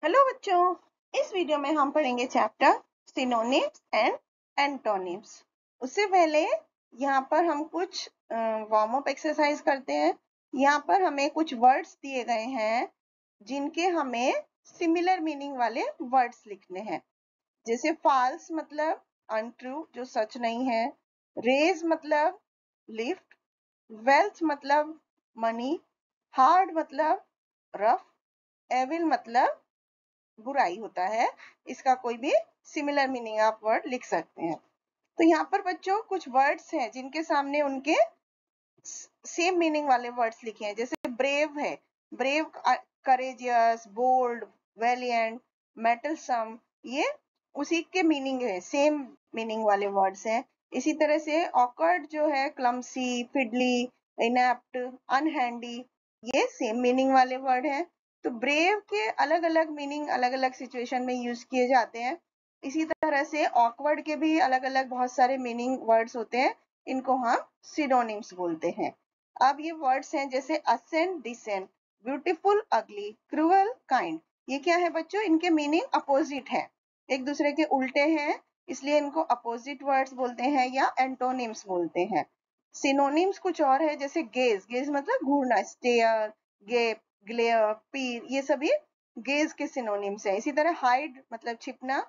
Hello बच्चों, इस video में हम पढ़ेंगे चैप्टर सिनोनिम्स एंड एंटोनिम्स। उससे पहले यहाँ पर हम कुछ वार्म अप एक्सरसाइज करते हैं। यहाँ पर हमें कुछ वर्ड्स दिए गए हैं जिनके हमें सिमिलर मीनिंग वाले वर्ड्स लिखने हैं। जैसे फॉल्स मतलब अनट्रू, जो सच नहीं है। रेज मतलब लिफ्ट। वेल्थ मतलब मनी। हार्ड मतलब रफ। एविल मतलब बुराई होता है। इसका कोई भी सिमिलर मीनिंग आप वर्ड लिख सकते हैं। तो यहाँ पर बच्चों कुछ वर्ड्स हैं जिनके सामने उनके सेम मीनिंग वाले वर्ड्स लिखे हैं। जैसे ब्रेव है, ब्रेव करेजियस, बोल्ड, वेलिएंट, मेटलसम, ये उसी के मीनिंग है, सेम मीनिंग वाले वर्ड्स हैं। इसी तरह से ऑकवर्ड जो है, क्लमसी, फिडली, इनएप्ट, अनहैंडी, ये सेम मीनिंग वाले वर्ड हैं। तो ब्रेव के अलग अलग मीनिंग अलग अलग सिचुएशन में यूज किए जाते हैं। इसी तरह से ऑकवर्ड के भी अलग अलग बहुत सारे मीनिंग वर्ड्स होते हैं, इनको हम सिनोनिम्स बोलते हैं। अब ये वर्ड्स हैं जैसे असेंट, डिसेंट, ब्यूटीफुल, अगली, क्रूअल, काइंड। ये क्या है बच्चों? इनके मीनिंग अपोजिट है, एक दूसरे के उल्टे हैं, इसलिए इनको अपोजिट वर्ड्स बोलते हैं या एंटोनिम्स बोलते हैं। सिनोनिम्स कुछ और है, जैसे गेज, गेज मतलब घूरना, स्टेयर, गेप, ग्लेयर, पीर, ये सभी गेज के सिनोनिम्स हैं। इसी तरह हाइड मतलब छिपना,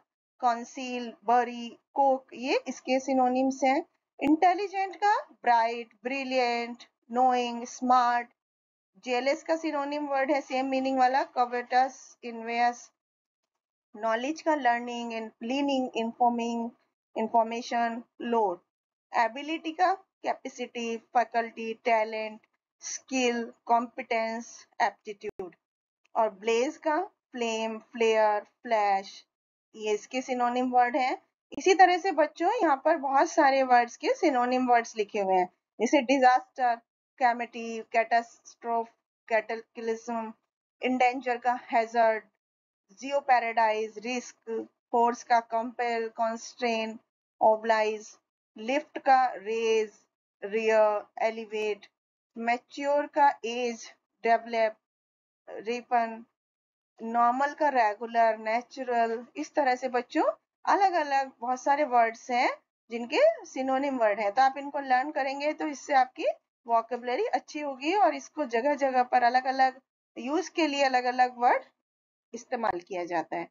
कॉन्सील, बरी, कोक, ये इसके सिनोनिम्स हैं। इंटेलिजेंट का bright, brilliant, knowing, smart. Jealous का सिनोनिम वर्ड है सेम मीनिंग वाला, कवेटस, इनवेस। नॉलेज का learning, leaning, informing, information, load. Ability का capacity, faculty, talent, skill, competence, aptitude. और ब्लेज का फ्लेम, फ्लेयर, फ्लैश, ये इसके सिनोनिम वर्ड हैं। इसी तरह से बच्चों यहाँ पर बहुत सारे वर्ड्स के सिनोनिम वर्ड्स लिखे हुए हैं, जैसे डिजास्टर, कैमिटी, कैटास्ट्रोफ, कैटक्लिज्म। इंडेंजर का हैजर्ड, जियो पैराडाइज, रिस्क। फोर्स का कंपेल, कॉन्स्ट्रेन, ओब्लाइज। लिफ्ट का रेज, रियर, एलिवेट। मैच्योर का एज, डेवलप, रिपन। नॉर्मल का रेगुलर, नेचुरल। इस तरह से बच्चों अलग अलग बहुत सारे वर्ड्स हैं जिनके सिनोनिम वर्ड हैं। तो आप इनको लर्न करेंगे तो इससे आपकी वोकेबलरी अच्छी होगी और इसको जगह जगह पर अलग अलग यूज के लिए अलग अलग वर्ड इस्तेमाल किया जाता है।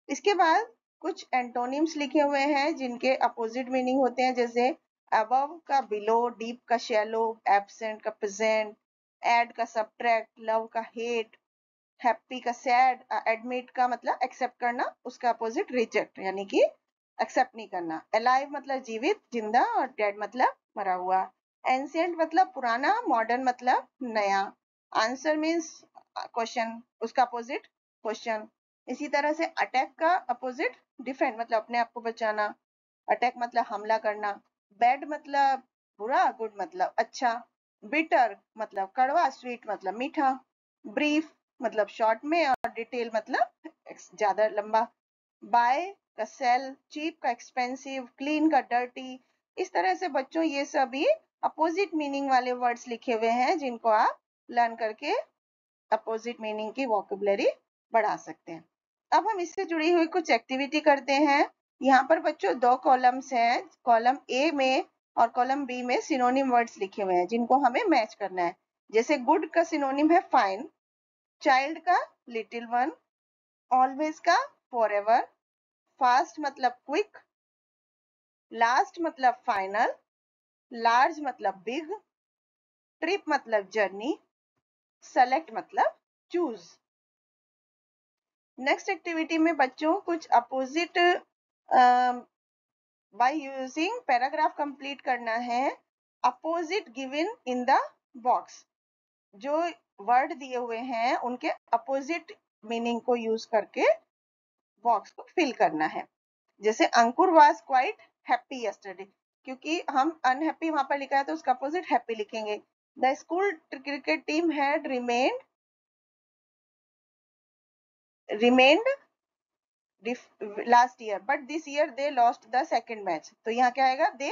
इसके बाद कुछ एंटोनिम्स लिखे हुए हैं जिनके अपोजिट मीनिंग होते हैं, जैसे अबव का बिलो, डीप का शैलो, एब्सेंट का प्रेजेंट, एड का सब्ट्रैक्ट, लव का हेट, हैप्पी का सैड, एडमिट का मतलब एक्सेप्ट करना, उसका अपोजिट रिजेक्ट यानी कि एक्सेप्ट नहीं करना। अलाइव मतलब जीवित, जिंदा, और डेड मतलब मरा हुआ। एंशिएंट मतलब पुराना, मॉडर्न मतलब नया। आंसर मीन्स क्वेश्चन, उसका अपोजिट क्वेश्चन। इसी तरह से अटैक का अपोजिट डिफेंड मतलब अपने आप को बचाना। अटैक मतलब हमला करना। बैड मतलब बुरा, गुड मतलब अच्छा। बिटर मतलब कड़वा, स्वीट मतलब मीठा। ब्रीफ मतलब शॉर्ट में, और डिटेल मतलब ज्यादा लंबा। बाय का सेल, चीप का एक्सपेंसिव, क्लीन का डर्टी। इस तरह से बच्चों ये सभी अपोजिट मीनिंग वाले वर्ड्स लिखे हुए हैं जिनको आप लर्न करके अपोजिट मीनिंग की वोकेबलरी बढ़ा सकते हैं। अब हम इससे जुड़ी हुई कुछ एक्टिविटी करते हैं। यहाँ पर बच्चों दो कॉलम्स हैं, कॉलम ए में और कॉलम बी में सिनोनिम वर्ड्स लिखे हुए हैं जिनको हमें मैच करना है। जैसे गुड का सिनोनिम है फाइन, चाइल्ड का लिटिल वन, ऑलवेज का फॉरएवर, फास्ट मतलब क्विक, लास्ट मतलब फाइनल, लार्ज मतलब बिग, ट्रिप मतलब जर्नी, सेलेक्ट मतलब चूज। नेक्स्ट एक्टिविटी में बच्चों कुछ opposite by using paragraph complete करना है। Opposite given in the box, जो वर्ड दिए हुए हैं उनके अपोजिट मीनिंग को यूज करके बॉक्स को फिल करना है। जैसे अंकुर वाज क्वाइट हैप्पी यस्टरडे, क्योंकि हम अनहैप्पी वहां पर लिखा है तो उसका अपोजिट हैप्पी लिखेंगे। The school cricket team had remained last year, but this year they lost the second match. तो यहाँ क्या आएगा? They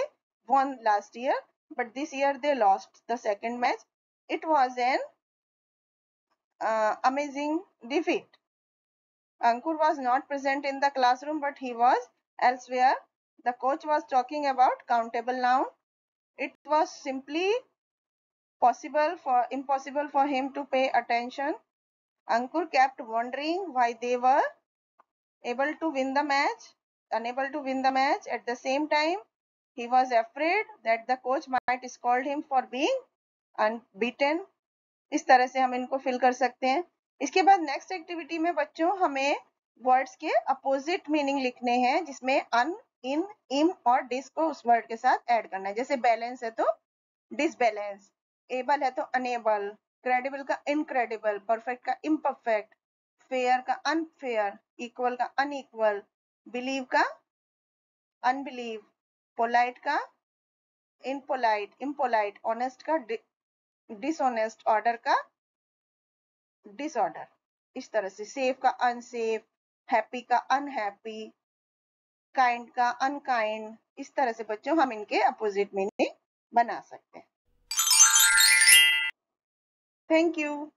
won last year, but this year they lost the second match. It was an amazing defeat. Ankur was not present in the classroom, but he was elsewhere. The coach was talking about countable noun. It was simply impossible for him to pay attention. Ankur kept wondering why they were unable to win the match. At the same time, he was afraid that the coach might scold him for being unbeaten. इस तरह से हम इनको fill कर सकते हैं. इसके बाद नेक्स्ट एक्टिविटी में बच्चों हमें वर्ड्स के अपोजिट मीनिंग लिखने हैं, जिसमें अन, इन, इम और डिस को उस वर्ड के साथ ऐड करना है. जैसे बैलेंस है तो डिसबैलेंस, एबल है तो अनेबल, क्रेडिबल का इनक्रेडिबल, परफेक्ट का इम्परफेक्ट, फेयर का अनफेयर, इक्वल का अनइक्वल, बिलीव का अनबिलीव, पोलाइट का इनपोलाइट, इम्पोलाइट, ऑनेस्ट का डिसऑनेस्ट, ऑर्डर का डिसऑर्डर. इस तरह से सेफ का अनसेफ, हैप्पी का अनहैप्पी, काइंड का अनकाइंड. इस तरह से बच्चों हम इनके अपोजिट मीनिंग बना सकते हैं. Thank you.